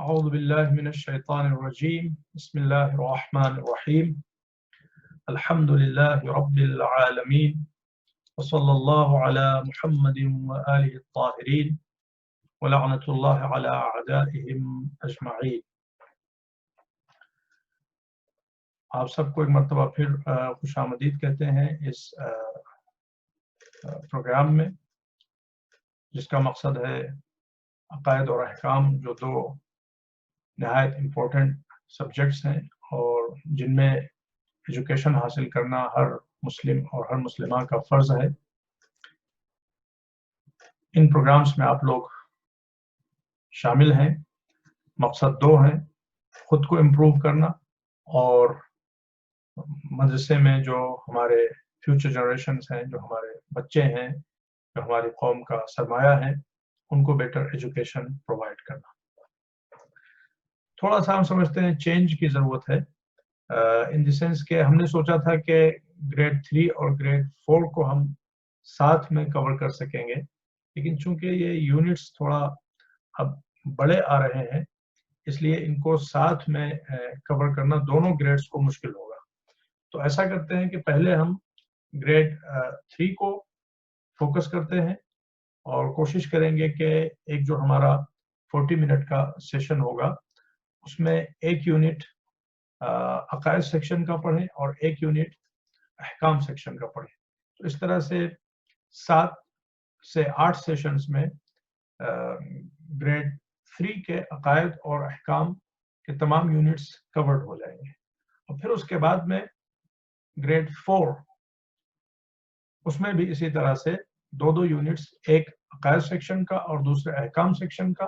أعوذ بالله من الشيطان الرجيم بسم الله الرحمن الرحيم الحمد لله رب العالمين وصلى الله على محمد وآله الطاهرين ولعنة الله على أعدائهم أجمعين। आप सबको एक मरतबा फिर खुशामदीद कहते हैं इस प्रोग्राम में, जिसका मकसद है अक़ायद और अहकाम, जो दो नहायत इम्पोर्टेंट सब्जेक्ट्स हैं और जिनमें एजुकेशन हासिल करना हर मुस्लिम और हर मुस्लिमा का फ़र्ज़ है। इन प्रोग्राम्स में आप लोग शामिल हैं। मकसद दो हैं, ख़ुद को इम्प्रूव करना और मदरसे में जो हमारे फ्यूचर जनरेशन्स हैं, जो हमारे बच्चे हैं, जो हमारी कौम का सरमाया है, उनको बेटर एजुकेशन प्रोवाइड करना। थोड़ा सा हम समझते हैं चेंज की ज़रूरत है, इन द सेंस के हमने सोचा था कि ग्रेड 3 और ग्रेड 4 को हम साथ में कवर कर सकेंगे, लेकिन चूंकि ये यूनिट्स थोड़ा अब बड़े आ रहे हैं, इसलिए इनको साथ में कवर करना दोनों ग्रेड्स को मुश्किल होगा। तो ऐसा करते हैं कि पहले हम ग्रेड 3 को फोकस करते हैं और कोशिश करेंगे कि एक जो हमारा 40 मिनट का सेशन होगा, उसमें एक यूनिट अक़ायद सेक्शन का पढ़ें और एक यूनिट अहकाम सेक्शन का पढ़ें। तो इस तरह से 7 से 8 सेशंस में ग्रेड 3 के अक़ायद और अहकाम के तमाम यूनिट्स कवर्ड हो जाएंगे। और फिर उसके बाद में ग्रेड 4, उसमें भी इसी तरह से दो यूनिट्स, एक अक़ायद सेक्शन का और दूसरे अहकाम सेक्शन का,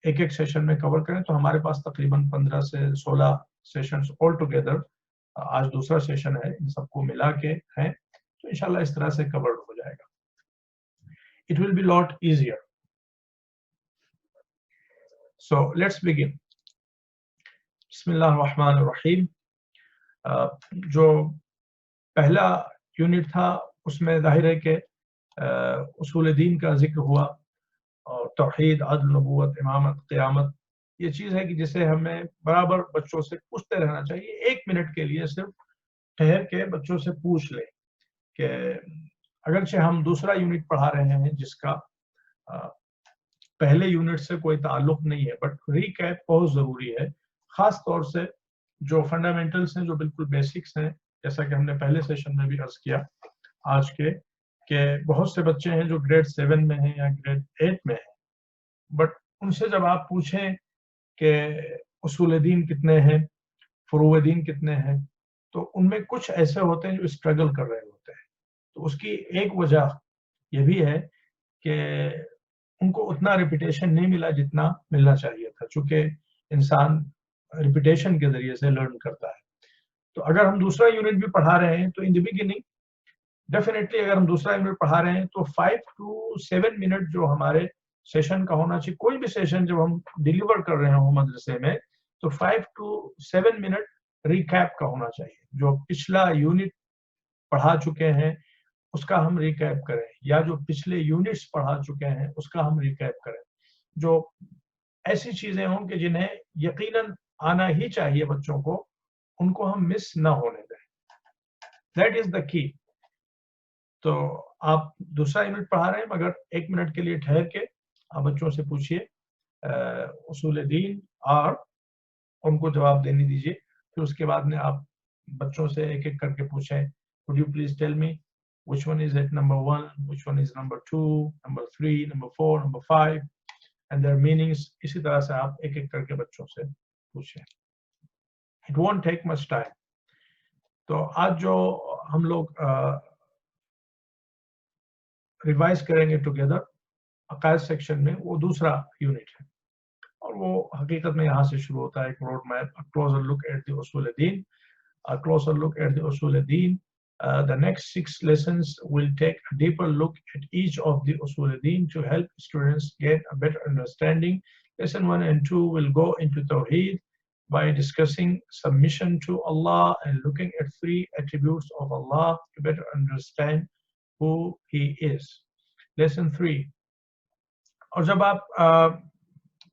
एक सेशन में कवर करें। तो हमारे पास तकरीबन 15 से 16 सेशंस ऑल टुगेदर, आज दूसरा सेशन है, इन सबको मिला के हैं, तो इंशाल्लाह इस तरह से कवर्ड हो जाएगा। It will be lot easier. So let's begin. बिस्मिल्लाहिर्रहमानिर्रहीम। जो पहला यूनिट था उसमें जाहिर है कि उसूल दीन का जिक्र हुआ और तौहीद, अदल, नबूवत, इमामत, क़यामत, ये चीज़ है कि जिसे हमें बराबर बच्चों से पूछते रहना चाहिए। 1 मिनट के लिए सिर्फ ठहर के बच्चों से पूछ लें कि अगरचे हम दूसरा यूनिट पढ़ा रहे हैं जिसका पहले यूनिट से कोई ताल्लुक नहीं है, बट रीकैप बहुत ज़रूरी है, ख़ास तौर से जो फंडामेंटल्स हैं, जो बिल्कुल बेसिक्स हैं, जैसा कि हमने पहले सेशन में भी अर्ज़ किया आज के, कि बहुत से बच्चे हैं जो ग्रेड 7 में हैं या ग्रेड 8 में हैं, बट उनसे जब आप पूछें कि उसूल दीन कितने हैं, फ़ुरूअ दीन कितने हैं, तो उनमें कुछ ऐसे होते हैं जो स्ट्रगल कर रहे होते हैं। तो उसकी एक वजह ये भी है कि उनको उतना रिपीटेशन नहीं मिला जितना मिलना चाहिए था, चूँकि इंसान रिपीटेशन के ज़रिए से लर्न करता है। तो अगर हम दूसरा यूनिट भी पढ़ा रहे हैं तो इन द बिगिनिंग डेफिनेटली, अगर हम दूसरा यूनिट पढ़ा रहे हैं तो 5 to 7 मिनट जो हमारे सेशन का होना चाहिए, कोई भी सेशन जब हम डिलीवर कर रहे हो मदरसे में, तो 5 to 7 मिनट रिकैप का होना चाहिए। जो पिछला यूनिट पढ़ा चुके हैं उसका हम रिकैप करें, या जो पिछले यूनिट्स पढ़ा चुके हैं उसका हम रिकैप करें। जो ऐसी चीजें हों कि जिन्हें यकीनन आना ही चाहिए बच्चों को, उनको हम मिस ना होने दें। That is the key. तो आप दूसरा यूनिट पढ़ा रहे हैं, मगर 1 मिनट के लिए ठहर के आप बच्चों से पूछिए उसूल दीन और उनको जवाब देने दीजिए। फिर उसके बाद में आप बच्चों से एक एक करके पूछें, Would you please tell me which one is at number 1, which one is number 2, number 3, number 4, number 5 and their meanings। इसी तरह से आप एक एक करके बच्चों से पूछें। It won't take much time। तो आज जो हम लोग रिवाइज करेंगे टुगेदर अक़ायद सेक्शन में, वो दूसरा यूनिट है और वो हकीकत में यहाँ से शुरू होता है, एक road map, a closer look at the उसूल दीन, a closer look at the उसूल दीन। The next 6 lessons will take a deeper look at each of the usul deen to help students get a better understanding. Lesson 1 and 2 will go into Tawheed by discussing submission to Allah and looking at 3 attributes of Allah to better understand who He is. Lesson 3, और जब आप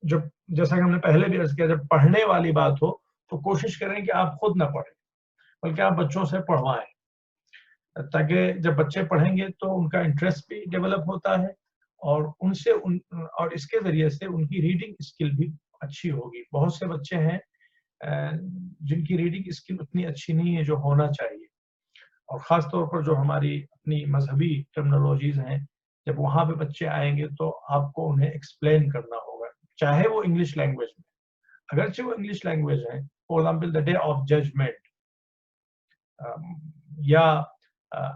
जब जैसा कि हमने पहले भी अर्ज किया, जब पढ़ने वाली बात हो तो कोशिश करें कि आप खुद ना पढ़ें, बल्कि आप बच्चों से पढ़वाएं, ताकि जब बच्चे पढ़ेंगे तो उनका इंटरेस्ट भी डेवलप होता है और उनसे और इसके जरिए से उनकी रीडिंग स्किल भी अच्छी होगी। बहुत से बच्चे हैं जिनकी रीडिंग स्किल उतनी अच्छी नहीं है जो होना चाहिए, और ख़ास तौर पर जो हमारी अपनी मजहबी टर्मिनोलॉजीज़ हैं, जब वहाँ पे बच्चे आएंगे तो आपको उन्हें एक्सप्लेन करना होगा, चाहे वो इंग्लिश लैंग्वेज में, अगरचे वो इंग्लिश लैंग्वेज है, for example the day of judgement या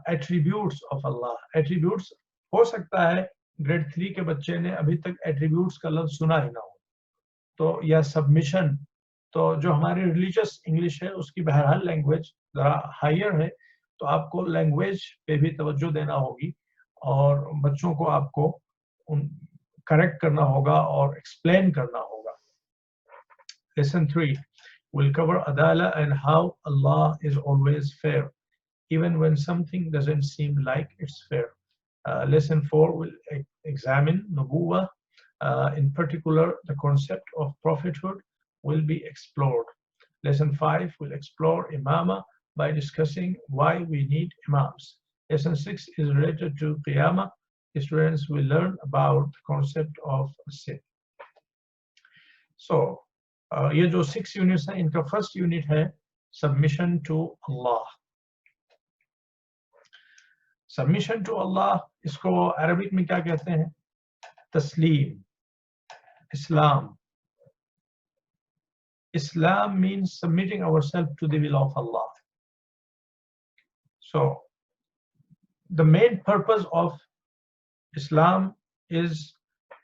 एट्रीब्यूट्स ऑफ अल्लाह। एट्रीब्यूट्स हो सकता है ग्रेड 3 के बच्चे ने अभी तक एट्रीब्यूट्स का लफ्ज सुना ही ना हो, तो या सबमिशन, तो जो हमारी रिलीजियस इंग्लिश है उसकी बहरहाल लैंग्वेज ज़रा हायर है, तो आपको लैंग्वेज पे भी तवज्जो देना होगी और बच्चों को आपको उन करेक्ट करना होगा और एक्सप्लेन करना होगा। Lesson 3 will cover Adala and how Allah is always fair, even when something doesn't seem like it's fair. Lesson 4 will examine Nubuwah. In particular, the concept of prophethood will be explored. Lesson 5 will explore Imama by discussing why we need Imams. Lesson 6 is related to Qiyamah. Students will learn about the concept of sin. So, ये जो 6 units हैं, इनका first unit है submission to Allah. Submission to Allah, इसको Arabic में क्या कहते हैं? तस्लीम, इस्लाम। Islam means submitting ourselves to the will of Allah. So, the main purpose of Islam is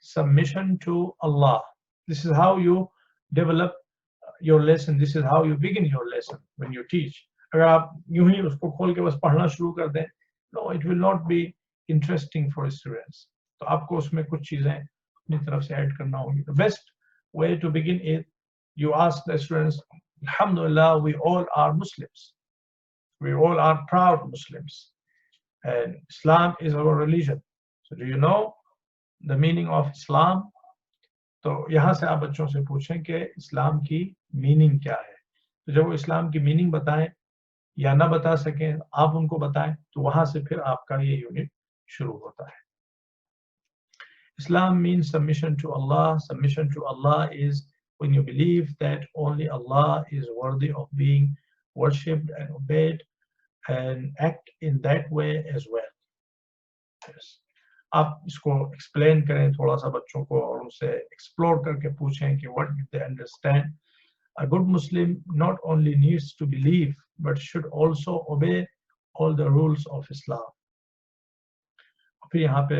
submission to Allah. This is how you develop your lesson. This is how you begin your lesson when you teach. अगर आप यूं ही उसको खोल के बस पढ़ना शुरू कर दें, no, it will not be interesting for students. तो आपको उसमें कुछ चीजें अपनी तरफ से ऐड करना होगी. The best way to begin is you ask the students, Alhamdulillah, we all are Muslims. We all are proud Muslims. And Islam is our religion. So do you know the meaning of Islam? तो यहाँ से आप बच्चों से पूछें कि इस्लाम की meaning क्या है। तो जब वो इस्लाम की मीनिंग बताएं या ना बता सकें, आप उनको बताएं, तो वहां से फिर आपका ये यूनिट शुरू होता है। Islam means submission to Allah. Submission to Allah is when you believe that only Allah is worthy of being worshipped and obeyed, and act in that way as well. Yes. आप इसको explain करें थोड़ा सा बच्चों को और उनसे explore करके पूछें कि what did they understand. A good Muslim not only needs to believe but should also obey all the rules of Islam. फिर यहाँ पे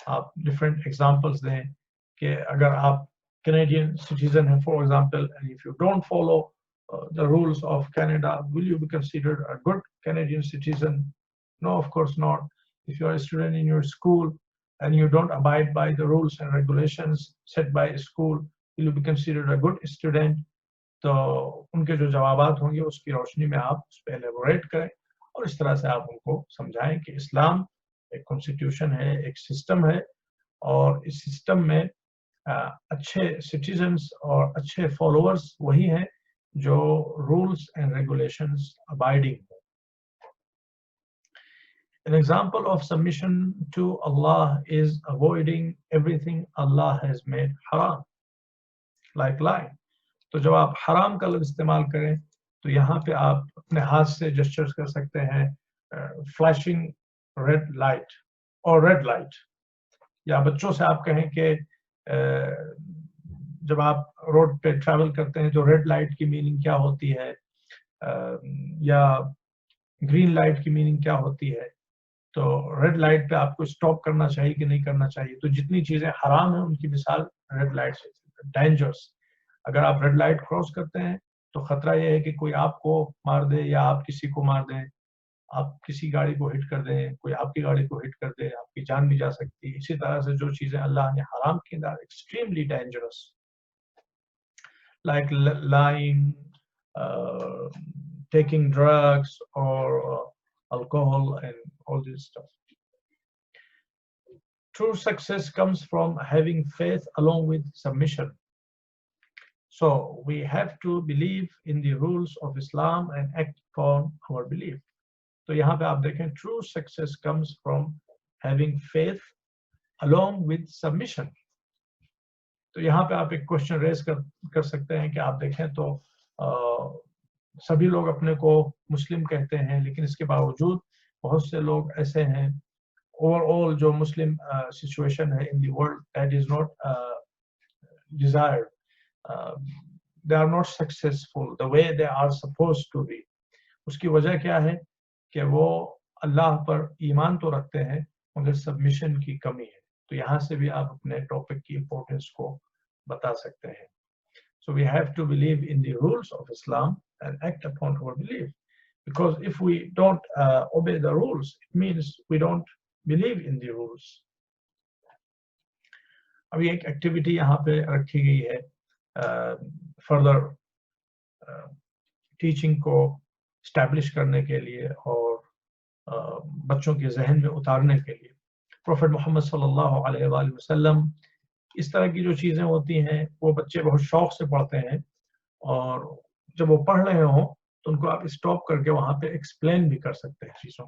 आप डिफरेंट एग्जांपल्स दें कि अगर आप कैनेडियन सिटीजन हैं, for example, and if you don't follow the rules of Canada, will you be considered a good Canadian citizen? No, of course not. If you are a student in your school and you don't abide by the rules and regulations set by a school, will you be considered a good student? तो उनके जो जवाबात होंगे उसकी रोशनी में आप उस पर elaborate करें और इस तरह से आप उनको समझाएं कि इस्लाम एक कॉन्स्टिट्यूशन है, एक सिस्टम है, और इस सिस्टम में अच्छे सिटीजन्स और अच्छे फॉलोअर्स वही हैं जो रूल्स एंड रेगुलेशंस अबाइडिंग हो। An example of submission to Allah is avoiding everything Allah has made haram, like lying. तो जब आप हराम का लफ्ज़ इस्तेमाल करें तो यहाँ पे आप अपने हाथ से जेस्चर्स कर सकते हैं, फ्लैशिंग रेड लाइट और रेड लाइट, या बच्चों से आप कहें कि जब आप रोड पे ट्रैवल करते हैं तो रेड लाइट की मीनिंग क्या होती है, या ग्रीन लाइट की मीनिंग क्या होती है। तो रेड लाइट पे आपको स्टॉप करना चाहिए कि नहीं करना चाहिए। तो जितनी चीजें हराम हैं उनकी मिसाल रेड लाइट से, डेंजर्स। अगर आप रेड लाइट क्रॉस करते हैं तो खतरा यह है कि कोई आपको मार दे या आप किसी को मार दें, आप किसी गाड़ी को हिट कर दें, कोई आपकी गाड़ी को हिट कर दे, आपकी जान भी जा सकती है। इसी तरह से जो चीजें अल्लाह ने हराम की हैं, extremely dangerous, like lying, taking drugs or alcohol and all this stuff. True success comes from having faith along with submission. So we have to believe in the rules of Islam and act upon our belief. तो यहाँ पे आप देखें, true success comes from having faith along with submission. तो यहाँ पे आप एक क्वेश्चन रेज कर सकते हैं कि आप देखें तो सभी लोग अपने को मुस्लिम कहते हैं, लेकिन इसके बावजूद बहुत से लोग ऐसे हैं, ओवरऑल जो मुस्लिम सिचुएशन है in the world, that is not desired. They are not successful the way they are supposed to be. उसकी वजह क्या है कि वो अल्लाह पर ईमान तो रखते हैं मगर सबमिशन की कमी है. तो यहाँ से भी आप अपने टॉपिक की इम्पोर्टेंस को बता सकते हैं. So we have to believe in the rules of Islam and act upon our belief, because if we don't obey the rules, it means we don't believe in the rules. अभी एक activity यहाँ पे रखी गई है further teaching को establish करने के लिए और बच्चों के जहन में उतारने के लिए. प्रोफेट मोहम्मद सल्लल्लाहु अलैहि वसल्लम, इस तरह की जो चीज़ें होती हैं वो बच्चे बहुत शौक से पढ़ते हैं, और जब वो पढ़ रहे हों तो उनको आप स्टॉप करके वहाँ पे एक्सप्लेन भी कर सकते हैं चीज़ों.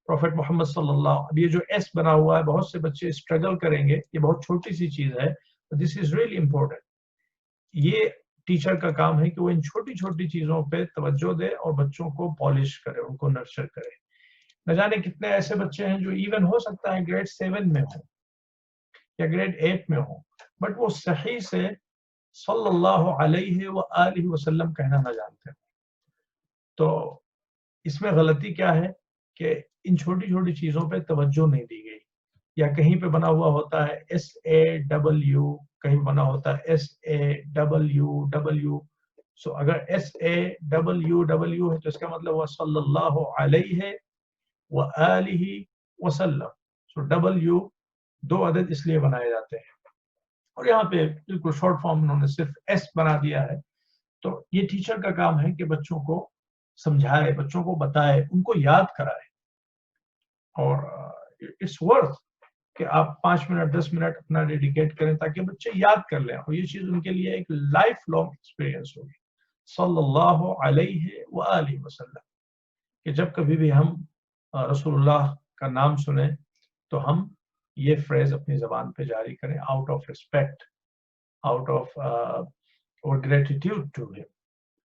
प्रोफेट मोहम्मद सल्लल्लाहु, अब ये जो एस बना हुआ है, बहुत से बच्चे स्ट्रगल करेंगे, ये बहुत छोटी सी चीज़ है, दिस इज रियली इम्पोर्टेंट. ये टीचर का काम है कि वो इन छोटी छोटी चीज़ों पे तवज्जो दे और बच्चों को पॉलिश करे, उनको नर्चर करे. न जाने कितने ऐसे बच्चे हैं जो इवन हो सकता है ग्रेड 7 में हो या ग्रेड 8 में हो, बट वो सही से सल्लल्लाहु अलैहि व आलिहि वसल्लम कहना ना जानते. तो इसमें गलती क्या है कि इन छोटी छोटी चीज़ों पे तवज्जो नहीं दी गई, या कहीं पे बना हुआ होता है SAW, कहीं बना होता है SAWW. सो अगर SAWW है तो इसका मतलब हुआ सल्लल्लाहु अलैहि व आलिहि वसल्लम. सो W 2 अदद इसलिए बनाए जाते हैं, और यहाँ पे बिल्कुल शॉर्ट फॉर्म उन्होंने सिर्फ S बना दिया है. तो ये टीचर का काम है कि बच्चों को समझाए, बच्चों को बताए, उनको याद कराए. और इट्स वर्थ कि आप 5 मिनट 10 मिनट अपना डेडिकेट करें ताकि बच्चे याद कर लें, और ये चीज़ उनके लिए एक लाइफ लॉन्ग एक्सपीरियंस होगी. सल्लल्लाहु अलैहि व आलिहि वसल्लम, कि जब कभी भी हम रसूलुल्लाह का नाम सुने तो हम ये फ्रेज अपनी ज़बान पे जारी करें, out of respect, out of और gratitude to him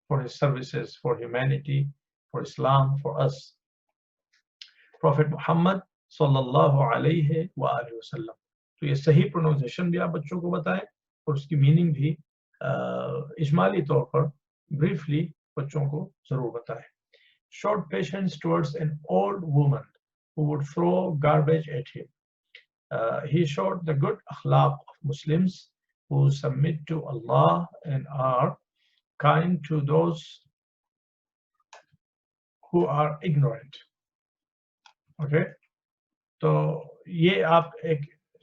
for his services, for humanity, for Islam, for us. Prophet Muhammad sallallahu alaihi wa alihi wasallam. तो ये सही प्रोनाउंसिएशन भी आप बच्चों को बताएं और उसकी मीनिंग भी इजमाली तौर पर ब्रीफली बच्चों को जरूर बताएं. Showed patience towards an old woman who would throw garbage at him. He showed the good akhlaq of Muslims who submit to Allah and are kind to those who are ignorant. Okay, तो ये आप एक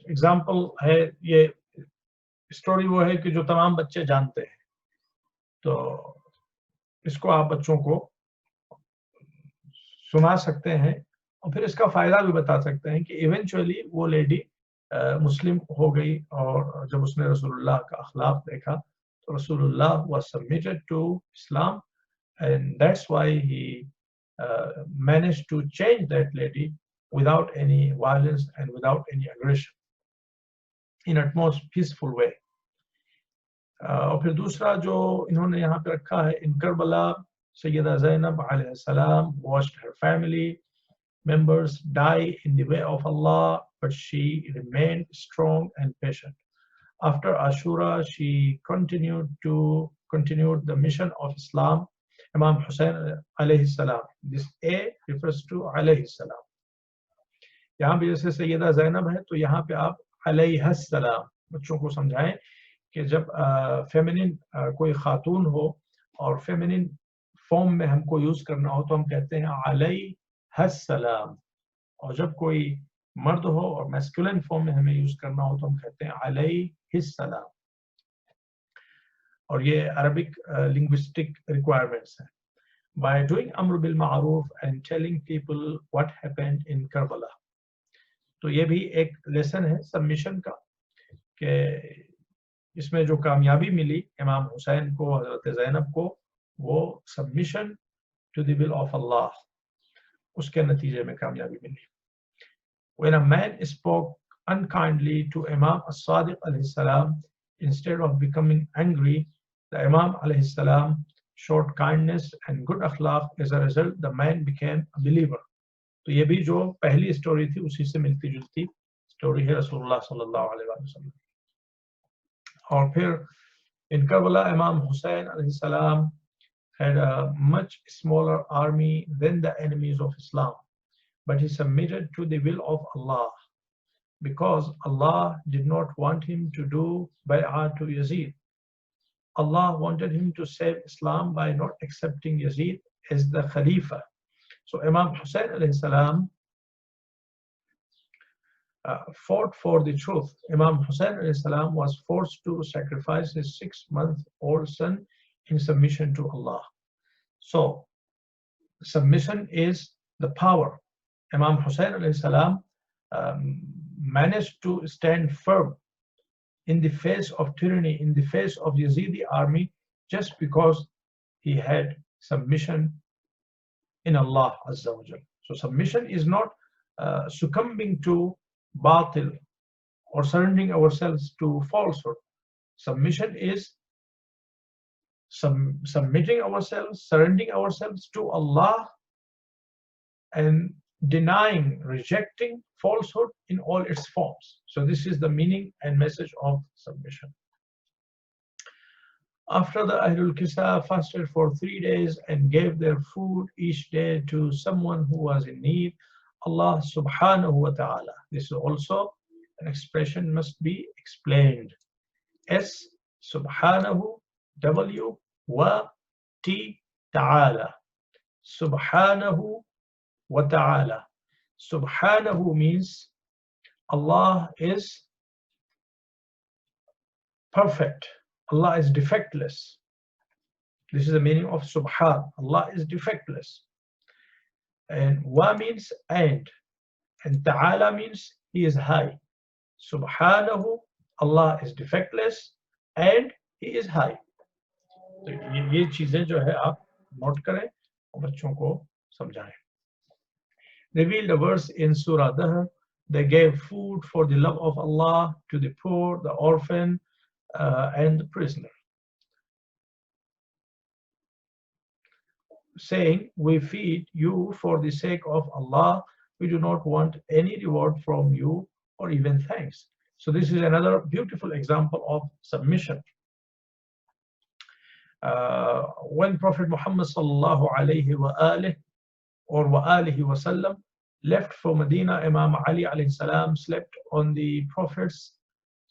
example है, ये story वो है कि जो तमाम बच्चे जानते हैं, तो इसको आप बच्चों को सुना सकते हैं और फिर इसका फायदा भी बता सकते हैं कि इवेंचुअली वो लेडी मुस्लिम हो गई, और जब उसने रसूलुल्लाह का अखलाक देखा तो Rasulullah was submitted to Islam, and that's why he managed to change that lady without any violence and without any aggression, in a most peaceful way. और फिर दूसरा जो इन्होंने यहाँ पे रखा है, in Karbala, Sayyida Zainab alayhi salam watched her family members die in the way of Allah, but she remained strong and patient. After Ashura, she continued the mission of Islam. Imam Hussein alayhi salam. This A refers to alayhi salam. यहाँ भी जैसे सैयदा ज़ैनब है तो यहाँ पे आप अलैहा सलाम बच्चों को समझाएं कि जब फेमिनिन कोई खातून हो और फेमिनिन फॉर्म में हमको यूज करना हो तो हम कहते हैं अलैहा सलाम, और जब कोई मर्द हो और मैस्कुलिन फॉर्म में हमें यूज करना हो तो हम कहते हैं अलैहिस्सलाम. और ये अरबिक लिंग्विस्टिक रिक्वायरमेंट्स हैं. By doing amr bil ma'ruf and telling people what happened in Karbala. तो ये भी एक लेसन है सबमिशन का, कि इसमें जो कामयाबी मिली इमाम हुसैन को, हजरत ज़ैनब को, वो submission to the will of Allah, उसके नतीजे में कामयाबी मिली। When a man spoke unkindly to Imam as-Sadiq alayhi salam, instead of becoming angry, the Imam alayhi salam showed kindness and good akhlaq. As a result, the man became a believer. तो ये भी जो पहली story थी उसी से मिलती जुलती स्टोरी है रसूलुल्लाह सल्लल्लाहु अलैहि वसल्लम। और फिर in Karbala, Imam Hussein alayhi salam had a much smaller army than the enemies of Islam, but he submitted to the will of Allah because Allah did not want him to do bay'ah to Yazid. Allah wanted him to save Islam by not accepting Yazid as the Khalifa. So Imam Hussein alayhi salam fought for the truth. Imam Hussein alayhi salam was forced to sacrifice his 6-month-old son in submission to Allah. So submission is the power. Imam Hussein alayhi salam managed to stand firm in the face of tyranny, in the face of Yazidi army, just because he had submission in Allah Azza wa Jal. So submission is not succumbing to batil or surrendering ourselves to falsehood. Submission is submitting ourselves, surrendering ourselves to Allah and denying, rejecting falsehood in all its forms. So this is the meaning and message of submission. After the Ahlul Kisa fasted for 3 days and gave their food each day to someone who was in need, Allah subhanahu wa ta'ala. This is also an expression must be explained. S subhanahu, W wa T ta'ala. Subhanahu wa ta'ala. Subhanahu means Allah is perfect. Allah is defectless. This is the meaning of Subhan. Allah is defectless. And wa means and ta'ala means he is high. Subhanahu, Allah is defectless and he is high. तो ये चीजें जो है आप note करें और बच्चों को समझाएं. Revealed a verse in Surah Dahr. They gave food for the love of Allah to the poor, the orphan, and the prisoner, saying, we feed you for the sake of Allah. We do not want any reward from you or even thanks. So this is another beautiful example of submission. When Prophet Muhammad sallallahu alayhi wa alihi or wa alihi wa sallam left for Medina, Imam Ali alayhi salam slept on the Prophet's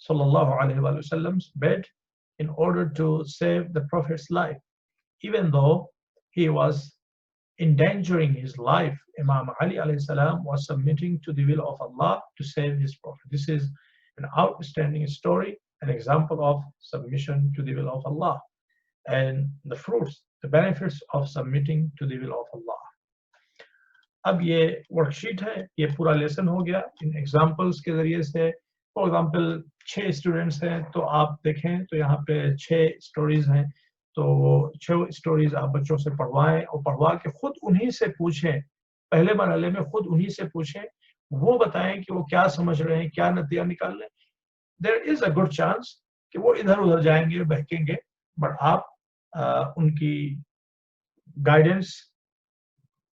sallallahu alayhi wa sallam's bed in order to save the Prophet's life. Even though he was endangering his life, Imam Ali alayhi salam was submitting to the will of Allah to save his Prophet. This is an outstanding story, an example of submission to the will of Allah and the fruits, the benefits of submitting to the will of Allah. अब ये worksheet है, ये पूरा lesson हो गया इन examples के जरिए से. फॉर एग्जाम्पल 6 स्टूडेंट्स हैं तो आप देखें तो यहाँ पे 6 स्टोरीज हैं, तो 6 स्टोरीज आप बच्चों से पढ़वाएं और पढ़वा के खुद उन्हीं से पूछें. पहले मरहले में खुद उन्हीं से पूछें, वो बताएं कि वो क्या समझ रहे हैं, क्या नतीजा निकाल रहे हैं. There is a good chance कि वो इधर उधर जाएंगे, बहकेंगे, बट आप उनकी गाइडेंस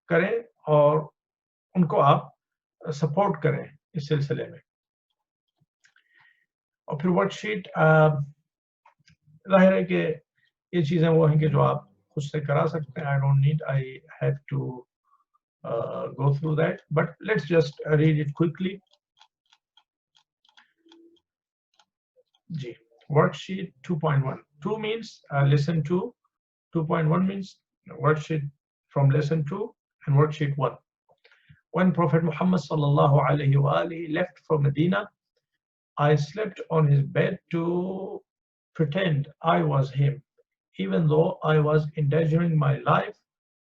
करें और उनको आप सपोर्ट करें इस सिलसिले में. और फिर वर्कशीट जाहिर है कि ये चीजें वो हैं कि जो आप खुद से करा सकते हैं. I have to go through that, but let's just read it quickly. G. Worksheet 2.1. 2 means lesson 2. 2.1 means worksheet from lesson 2 and worksheet 1. When Prophet Muhammad sallallahu alaihi wasallam left for Medina, I slept on his bed to pretend I was him. Even though I was endangering my life,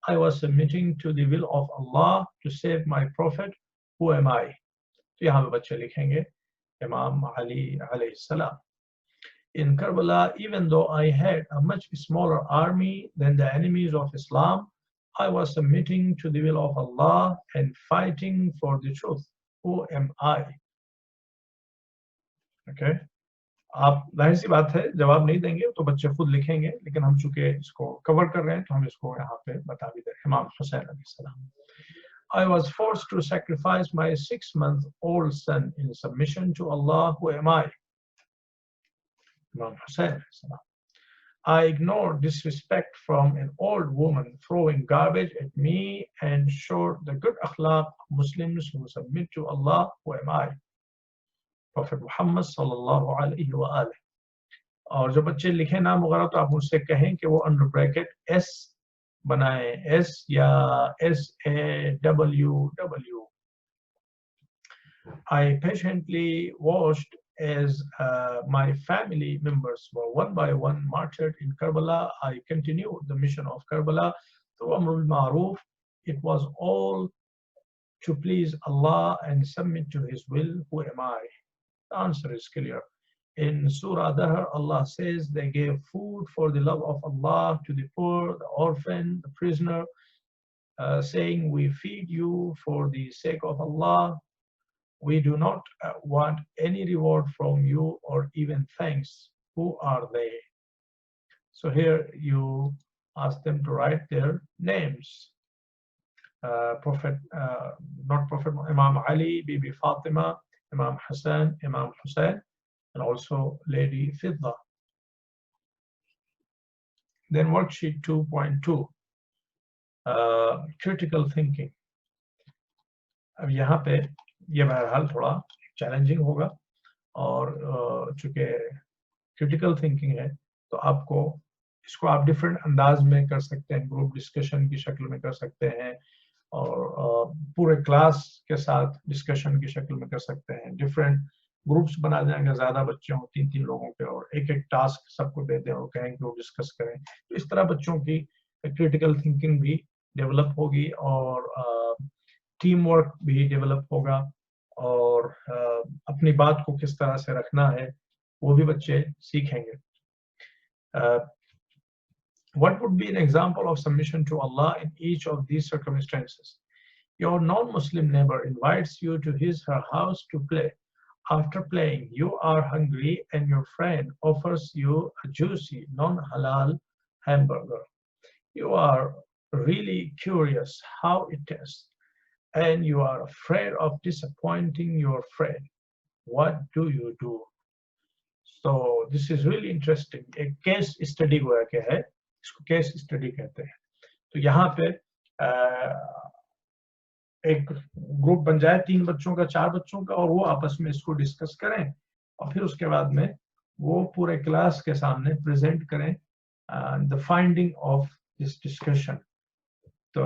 I was submitting to the will of Allah to save my Prophet. Who am I? तो यहाँ पे बच्चे लिखेंगे इमाम अली अलैहि सलाम. in Karbala, even though I had a much smaller army than the enemies of Islam, I was submitting to the will of Allah and fighting for the truth. Who am I? Okay. आप जाहिर सी बात है जवाब नहीं देंगे तो बच्चे खुद लिखेंगे, लेकिन हम चूंकि इसको कवर कर रहे हैं तो हम इसको यहाँ पे बता भी दें। इमाम हुसैन अलैहिस्सलाम, I was forced to sacrifice my 6-month-old son in submission to Allah. Who am I? Imam Hussain अलैहिस्सलाम, I ignored disrespect from an old woman throwing garbage at me and showed the good akhlaq of Muslims who submit to Allah. Who am I? Prophet Muhammad sallallahu alaihi wa alihi. और जो बच्चे लिखे नाम वगैरह तो आप मुझसे कहें कि वो अंडर ब्रैकेट एस बनाए, एस या SAWW. I patiently watched as my family members were one by one martyred in Karbala. I continued the mission of Karbala through Amr al-Ma'ruf. It was all to please Allah and submit to His will. Who am I? The answer is clear. In Surah Dahr, Allah says they gave food for the love of Allah to the poor, the orphan, the prisoner, saying, we feed you for the sake of Allah. We do not want any reward from you or even thanks. Who are they? So here you ask them to write their names. Prophet, not Prophet, Imam Ali, Bibi Fatima, Imam Hassan, Imam Hussein, and also Lady Fidda. Then worksheet 2.2, critical thinking. अब यहाँ पे ये बहरहाल थोड़ा challenging होगा, और चूंकि critical thinking है तो आपको इसको आप डिफरेंट अंदाज में कर सकते हैं, ग्रुप डिस्कशन की शक्ल में कर सकते हैं, और पूरे क्लास के साथ डिस्कशन की शक्ल में कर सकते हैं। डिफरेंट ग्रुप्स बना देंगे, ज्यादा बच्चे हों, 3-3 लोगों के, और एक एक टास्क सबको दे दें और कहें कि वो डिस्कस करें। तो इस तरह बच्चों की क्रिटिकल थिंकिंग भी डेवलप होगी और टीम वर्क भी डेवलप होगा, और अपनी बात को किस तरह से रखना है वो भी बच्चे सीखेंगे। What would be an example of submission to Allah in each of these circumstances? Your non-Muslim neighbor invites you to his or her house to play. After playing, you are hungry and your friend offers you a juicy, non-halal hamburger. You are really curious how it tastes, and you are afraid of disappointing your friend. What do you do? So this is really interesting. एक case study गोया के है, इसको case study कहते हैं। तो यहाँ पे एक ग्रुप बन जाए 3 बच्चों का, 4 बच्चों का, और वो आपस में इसको डिस्कस करें, और फिर उसके बाद में वो पूरे क्लास के सामने प्रेजेंट करें the finding of this discussion. तो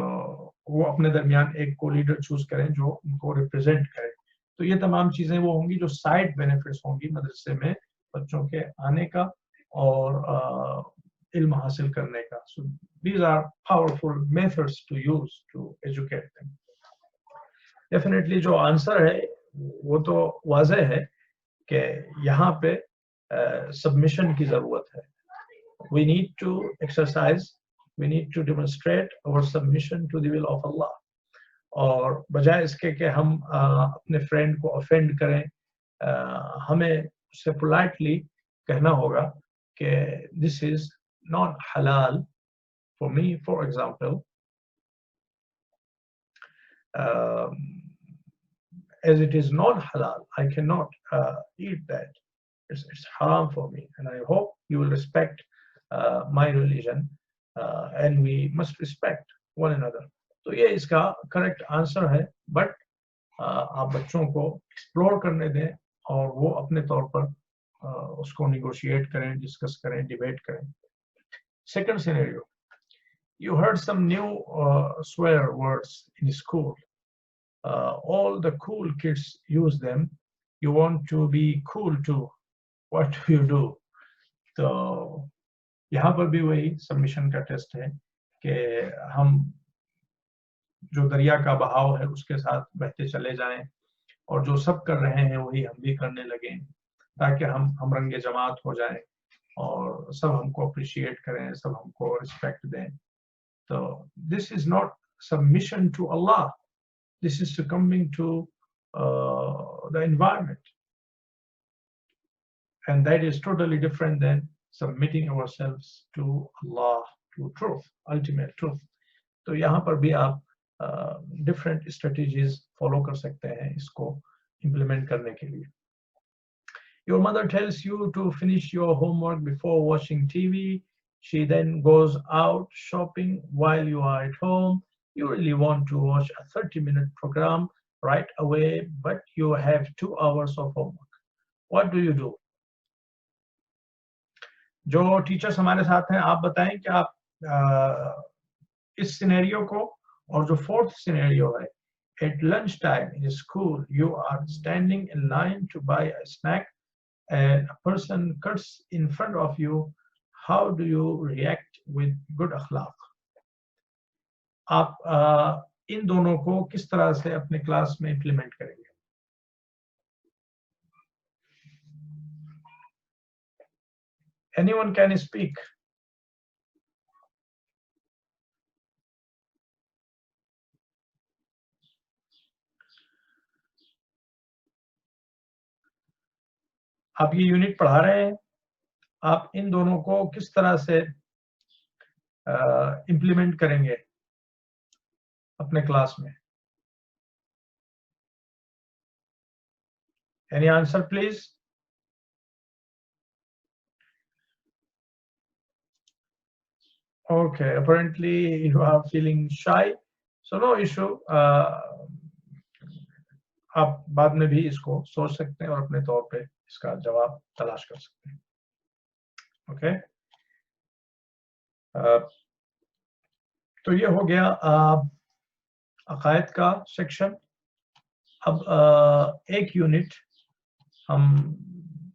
वो अपने दरमियान एक को लीडर चूज करें जो उनको रिप्रेजेंट करे। तो ये तमाम चीजें वो होंगी जो साइड बेनिफिट्स होंगी मदरसे में बच्चों के आने का और इल्म हासिल करने का। So these are powerful methods to use to educate them. Definitely जो आंसर है वो तो वाज़ेह है कि यहाँ पे सबमिशन की जरूरत है। We need to exercise, we need to demonstrate our submission to the will of Allah. और बजाय इसके कि हम अपने फ्रेंड को ऑफेंड करें, हमें उससे पोलाइटली कहना होगा कि दिस इज नॉट हलाल for me, for example, as it is not halal, I cannot eat that. It's haram for me, and I hope you will respect my religion, and we must respect one another. तो ये इसका correct answer है, but आप बच्चों को explore करने दें और वो अपने तौर पर उसको निगोशिएट करें, डिस्कस करें, डिबेट करें। Second scenario, you heard some new swear words in school. All the cool kids use them. You want to be cool too. What do you do? तो यहाँ पर भी वही सबमिशन का टेस्ट है कि हम जो दरिया का बहाव है उसके साथ बहते चले जाएं, और जो सब कर रहे हैं वही हम भी करने लगें, ताकि हम रंगे जमात हो जाएं। और सब हमको अप्रिशिएट करें, सब हमको रिस्पेक्ट दें। तो this is not submission to Allah, this is succumbing to the environment, and that is totally different than submitting ourselves to Allah, to truth, ultimate truth. तो यहाँ पर भी आप डिफरेंट स्ट्रेटेजीज फॉलो कर सकते हैं इसको इम्प्लीमेंट करने के लिए। Your mother tells you to finish your homework before watching TV. She then goes out shopping while you are at home. You really want to watch a 30-minute program right away, but you have 2 hours of homework. What do you do? जो teachers हमारे साथ हैं, आप बताएं कि आप इस scenario को, और जो फोर्थ सिनेरियो है, at lunch time in school you are standing in line to buy a snack and a person cuts in front of you, how do you react with good akhlaq? आप इन दोनों को किस तरह से अपने class में implement करेंगे? Anyone can speak. आप ये यूनिट पढ़ा रहे हैं, आप इन दोनों को किस तरह से इंप्लीमेंट करेंगे अपने क्लास में? Any answer please? Okay, apparently you are feeling shy, so no issue. आप बाद में भी इसको सोच सकते हैं और अपने तौर पे इसका जवाब तलाश कर सकते हैं। ओके, तो ये हो गया अकायद का सेक्शन। अब एक यूनिट हम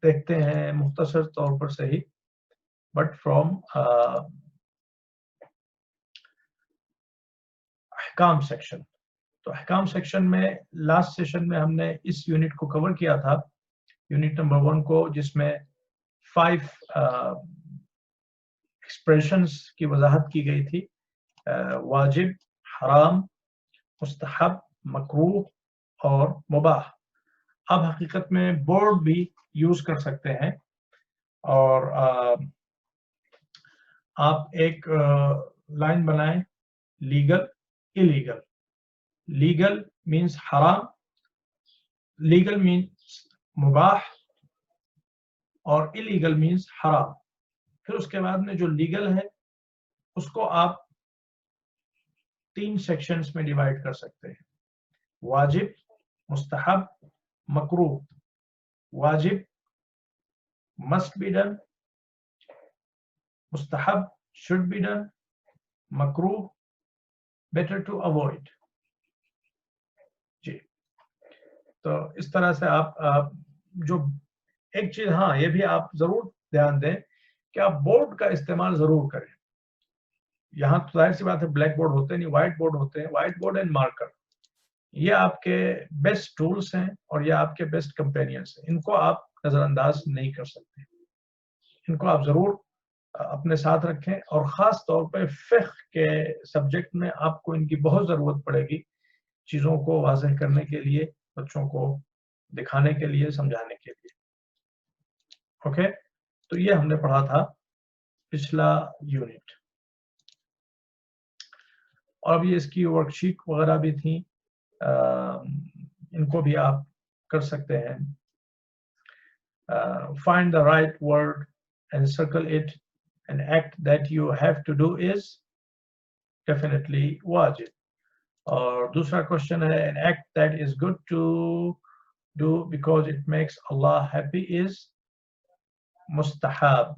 देखते हैं मुख्तसर तौर पर सही, बट फ्रॉम अहकाम सेक्शन। तो अहकाम सेक्शन में लास्ट सेशन में हमने इस यूनिट को कवर किया था, यूनिट नंबर 1 को, जिसमें 5 एक्सप्रेशंस की वजाहत की गई थी, वाजिब, हराम, मुस्तहब, मकरूह और मुबाह। अब हकीकत में बोर्ड भी यूज कर सकते हैं, और आप एक लाइन बनाएं, लीगल, इलीगल। लीगल मीन्स हराम, लीगल मीन्स मुबाह, और इलीगल मीन्स हराम। फिर उसके बाद में जो लीगल है उसको आप 3 सेक्शंस में डिवाइड कर सकते हैं, वाजिब, मुस्तहब, मकरूह। वाजिब, must be done, मुस्तहब, should be done, मकरूह, better to avoid। जी, तो इस तरह से आप जो एक चीज, हाँ, ये भी आप जरूर ध्यान दें कि आप बोर्ड का इस्तेमाल जरूर करें। यहाँ तो जाहिर सी बात है ब्लैक बोर्ड होते नहीं, व्हाइट बोर्ड होते हैं। व्हाइट बोर्ड एंड मार्कर, ये आपके बेस्ट टूल्स हैं और ये आपके बेस्ट कंपेनियंस हैं। इनको आप नजरअंदाज नहीं कर सकते, इनको आप जरूर अपने साथ रखें, और खास तौर पे फिक़्ह के सब्जेक्ट में आपको इनकी बहुत जरूरत पड़ेगी, चीजों को वाज़ेह करने के लिए, बच्चों को दिखाने के लिए, समझाने के लिए। ओके, तो ये हमने पढ़ा था पिछला यूनिट, और अभी इसकी वर्कशीट वगैरह भी थी, इनको भी आप कर सकते हैं। Find the right word and circle it. An act that you have to do is definitely wajib. और दूसरा क्वेश्चन है, an act that is good to do because it makes Allah happy is mustahab.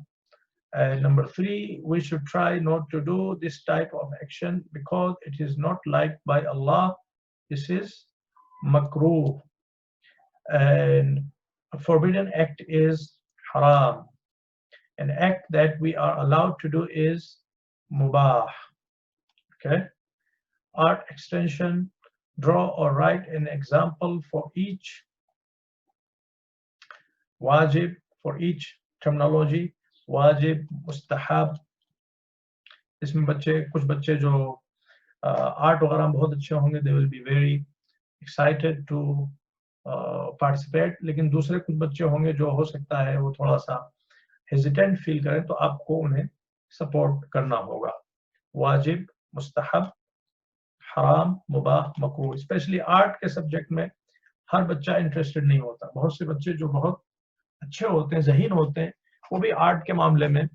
Number 3, we should try not to do this type of action because it is not liked by Allah. This is makruh. And a forbidden act is haram. An act that we are allowed to do is mubah. Okay. Art extension, draw or write an example for each wajib, for each terminology. वाजिब, मुस्तहब। इसमें कुछ बच्चे जो art वगैरह बहुत अच्छे होंगे, they will be very excited to participate, लेकिन दूसरे कुछ बच्चे होंगे जो हो सकता है वो थोड़ा सा हेजिटेंट फील करें, तो आपको उन्हें सपोर्ट करना होगा। वाजिब, मुस्तहब, हराम, मुबाह, मकरूह। स्पेशली आर्ट के सब्जेक्ट में हर बच्चा इंटरेस्टेड नहीं होता। बहुत से बच्चे जो बहुत अच्छे होते हैं, ज़हीन होते हैं, वो भी आर्ट के मामले में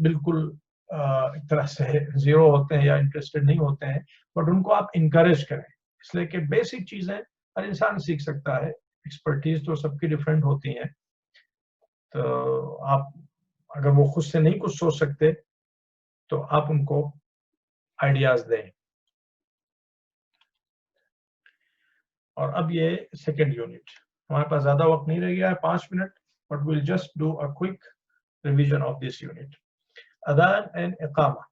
बिल्कुल एक तरह से जीरो होते हैं या इंटरेस्टेड नहीं होते हैं। बट उनको आप इनकरेज करें, इसलिए कि बेसिक चीजें हर इंसान सीख सकता है। एक्सपर्टीज तो सबकी डिफरेंट होती हैं, तो आप अगर वो खुद से नहीं कुछ सोच सकते तो आप उनको आइडियाज दें। और अब ये सेकेंड यूनिट, हमारे पास ज्यादा वक्त नहीं रह गया है, 5 minute, but will just do a quick revision of this unit. Adhan and Iqama.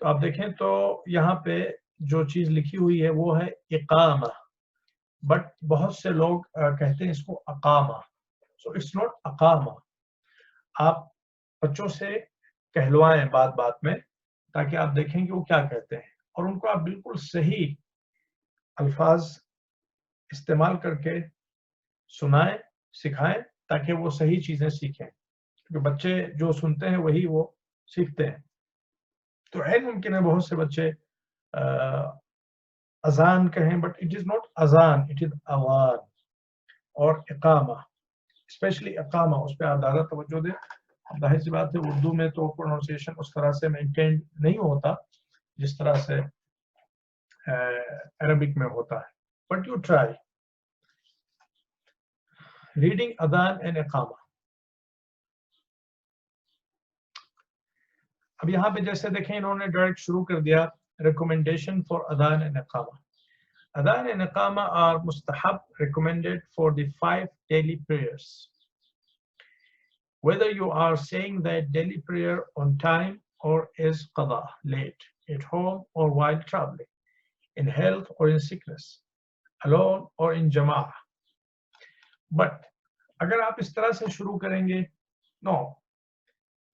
तो आप देखें तो यहाँ पे जो चीज लिखी हुई है वो है इकामा, बट बहुत से लोग कहते हैं इसको अकामा। So it's not अकामा। आप बच्चों से कहलवाएं बात बात में, ताकि आप देखें कि वो क्या कहते हैं, और उनको आप बिल्कुल सही अल्फाज इस्तेमाल करके सुनाएं, सिखाएं, ताकि वो सही चीजें सीखें, क्योंकि बच्चे जो सुनते हैं वही वो सीखते हैं। तो ऐन मुमकिन है बहुत से बच्चे अजान कहें, बट इट इज नॉट अजान, इट इज अवान। और इकामा, स्पेशली इकामा, उस पर आप ज़्यादा तवज्जो दें। जाहिर सी बात है उर्दू में तो प्रोनाउंसिएशन उस तरह से मेंटेन नहीं होता जिस तरह से अरबिक में होता है, but you try reading Adhan and Iqama. अब यहाँ पे जैसे देखें इन्होंने डायरेक्ट शुरू कर दिया, recommendation for Adhan and Iqama. Adhan and Iqama are mustahab, recommended for the 5 daily prayers. Whether you are saying that daily prayer on time or is qada, late, at home or while traveling, in health or in sickness, alone or in jama'ah. But अगर आप इस तरह से शुरू करेंगे, no,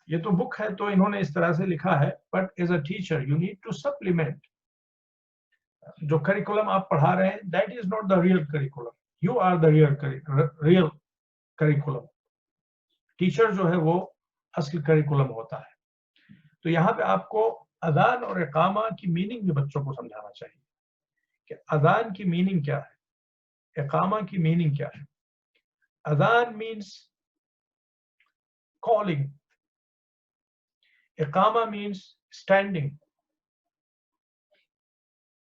ये तो book है तो इन्होंने इस तरह से लिखा है, but as a teacher you need to supplement. जो करिकुलम आप पढ़ा रहे हैं, that is not the real curriculum, you are the real curriculum. Teacher जो है वो असल करिकुलम होता है। तो यहाँ पे आपको अजान और इकामा की मीनिंग भी बच्चों को समझाना चाहिए कि अजान की मीनिंग क्या है, इकामा की मीनिंग क्या है। Azan means calling, Iqama means standing.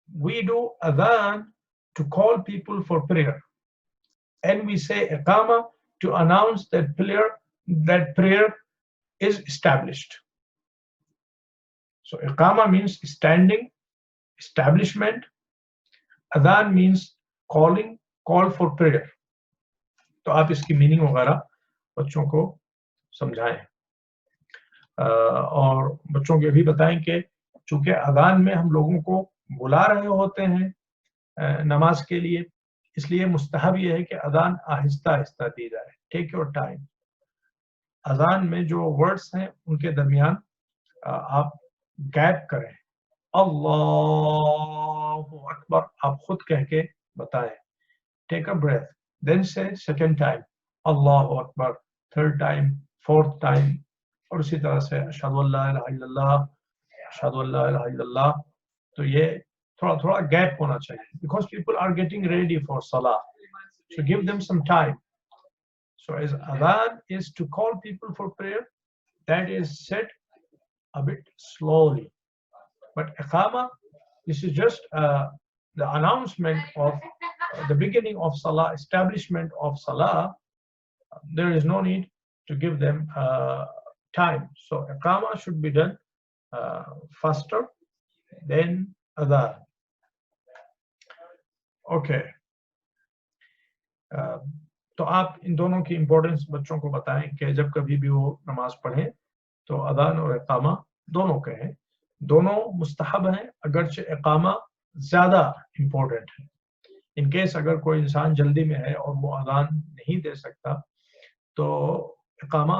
We do adhan to call people for prayer, and we say iqama to announce that prayer is established. So iqama means standing, establishment. Adhan means calling, call for prayer. तो आप इसकी meaning वगैरह बच्चों को समझाएं, और बच्चों को भी बताएं कि चूंकि अदान में हम लोगों को बुला रहे होते हैं नमाज के लिए, इसलिए मुस्तहब ये है कि अदान आहिस्ता आहिस्ता दी जाए, टेक योर टाइम। अजान में जो वर्ड्स हैं उनके दरमियान आप गैप करें। अल्लाहु अकबर आप खुद कह के बताएं, टेक अ ब्रेथ, देन से सेकेंड टाइम अल्लाहु Akbar, third time, fourth time, और इसी तरह से अशहदु अल्ला इलाहा इल्लल्लाह, अशहदु अल्ला इलाहा इल्लल्लाह। तो ये थोड़ा थोड़ा गैप होना चाहिए, because people are getting ready for salah, so give them some time. So as adhan is to call people for prayer, that is said a bit slowly. But iqama, this is just the announcement of the beginning of salah, establishment of salah. There is no need to give them time. So iqama should be done faster than adhan. Okay. तो आप इन दोनों की importance बच्चों को बताएं कि जब कभी भी वो नमाज पढ़ें तो अदान और इकामा दोनों कहें। दोनों मुस्तहब हैं, अगरचे इकामा ज्यादा इम्पोर्टेंट है। इन केस अगर कोई इंसान जल्दी में है और वो अदान नहीं दे सकता तो इकामा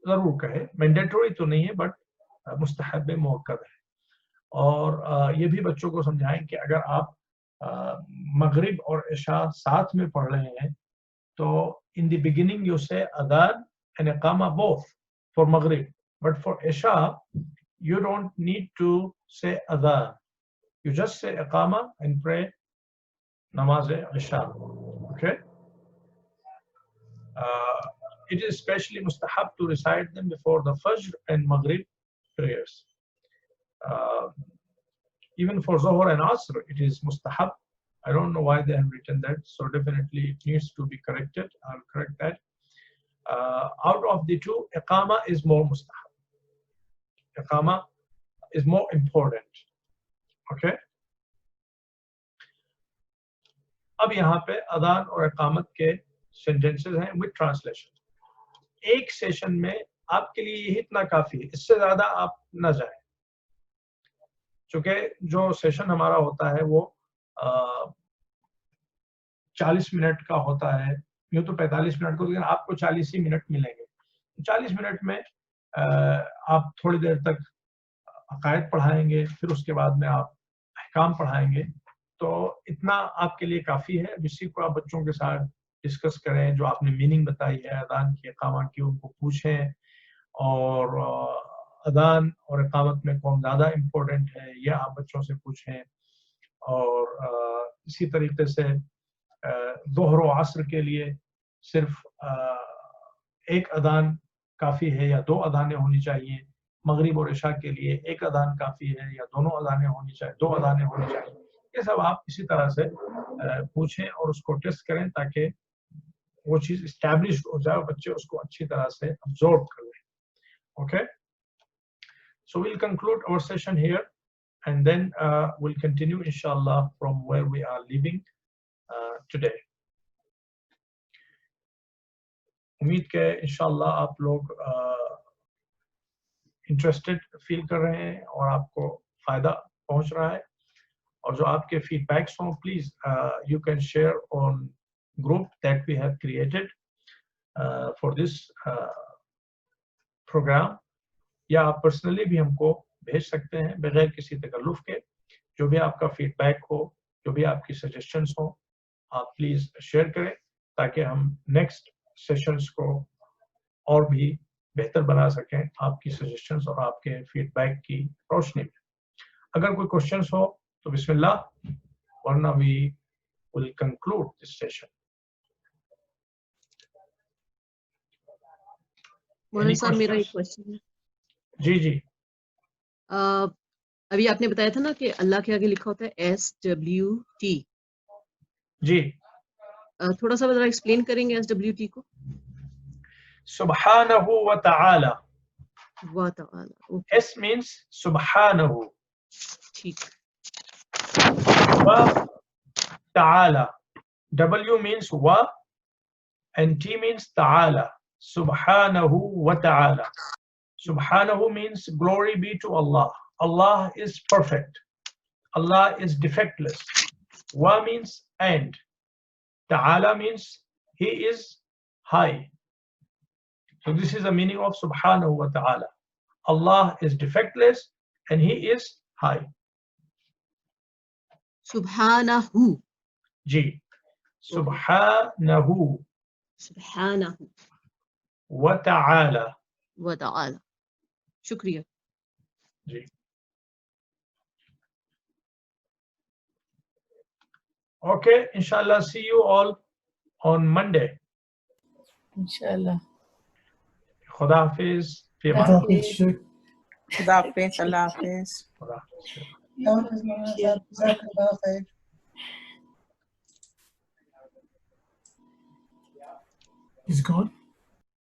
जरूर कहे, मैंडेटरी तो नहीं है बट मुस्तहब मुअक्कद है। और ये भी बच्चों को समझाएं कि अगर आप मगरिब और इशा साथ में पढ़ रहे हैं तो in the beginning you say adhan and iqama both for maghrib, but for isha you don't need to say adhan, you just say iqama and pray namaz isha. Okay, it is especially mustahab to recite them before the fajr and maghrib prayers. Even for Zohar and Asr it is mustahab. I don't know why they have written that, so definitely it needs to be corrected. I'll correct that. Out of the two, iqama is more mustahab. Iqama is more important. Okay. अब यहाँ पे अदान और इकामत के sentences हैं with translation. एक session में आपके लिए यही इतना काफी है, इससे ज्यादा आप न जाएं, क्योंकि जो सेशन हमारा होता है वो 40 मिनट का होता है, यूँ तो 45 मिनट को, लेकिन आपको 40 ही मिनट मिलेंगे। 40 मिनट में आप थोड़ी देर तक अकायद पढ़ाएंगे, फिर उसके बाद में आप अहकाम पढ़ाएंगे, तो इतना आपके लिए काफ़ी है। इसी को आप बच्चों के साथ डिस्कस करें, जो आपने मीनिंग बताई है अदान की इकामत की उनको पूछें, और अदान और इकामत में कौन ज़्यादा इम्पोर्टेंट है यह आप बच्चों से पूछें। और इसी तरीके से ज़ोहर और असर के लिए सिर्फ एक अदान काफ़ी है या 2 अदानें होनी चाहिए, मगरिब और इशा के लिए एक अदान काफ़ी है या दोनों अदानें होनी चाहिए, 2 अदानें होनी चाहिए। ये सब आप इसी तरह से पूछें और उसको टेस्ट करें ताकि वो चीज़ इस्टेब्लिश हो जाए और बच्चे उसको अच्छी तरह से अब्सॉर्ब कर लें। Okay, so we'll conclude our session here and then we'll continue inshallah from where we are leaving today. उम्मीद के इंशाल्लाह आप लोग इंटरेस्टेड फील कर रहे हैं और आपको फ़ायदा पहुंच रहा है, और जो आपके फीडबैक्स हों please you can share on group that we have created for this program, या आप पर्सनली भी हमको भेज सकते हैं बगैर किसी तकल्लुफ़ के। जो भी आपका फीडबैक हो, जो भी आपकी सजेशंस हो, आप प्लीज़ शेयर करें ताकि हम नेक्स्ट सेशंस को और भी बेहतर बना सकें आपकी सजेशंस और आपके फीडबैक की रोशनी में। अगर कोई क्वेश्चंस हो तो बिस्मिल्लाह, वरना we will conclude this session. मौलाना साहब मेरा एक क्वेश्चन है। जी जी। अभी आपने बताया था ना कि अल्लाह के आगे लिखा होता है SWT। जी, थोड़ा सा जरा एक्सप्लेन करेंगे SWT को। सुब्हानहु व तआला। व तआला, ओके। S means सुब्हानहु, ठीक। व तआला, W means wa and T means ta'ala. Subhanahu wa ta'ala. Subhanahu means glory be to Allah. Allah is perfect. Allah is defectless. Wa means and. Ta'ala means He is high. So this is the meaning of Subhanahu wa ta'ala. Allah is defectless and He is high. Subhanahu. Ji. Subhanahu. Subhanahu. Wa ta'ala. Wa ta'ala. Shukriya. Ji. Okay, inshallah, see you all on Monday. Inshallah. Khuda Hafiz. Khuda Hafiz. Allah Hafiz. He's gone.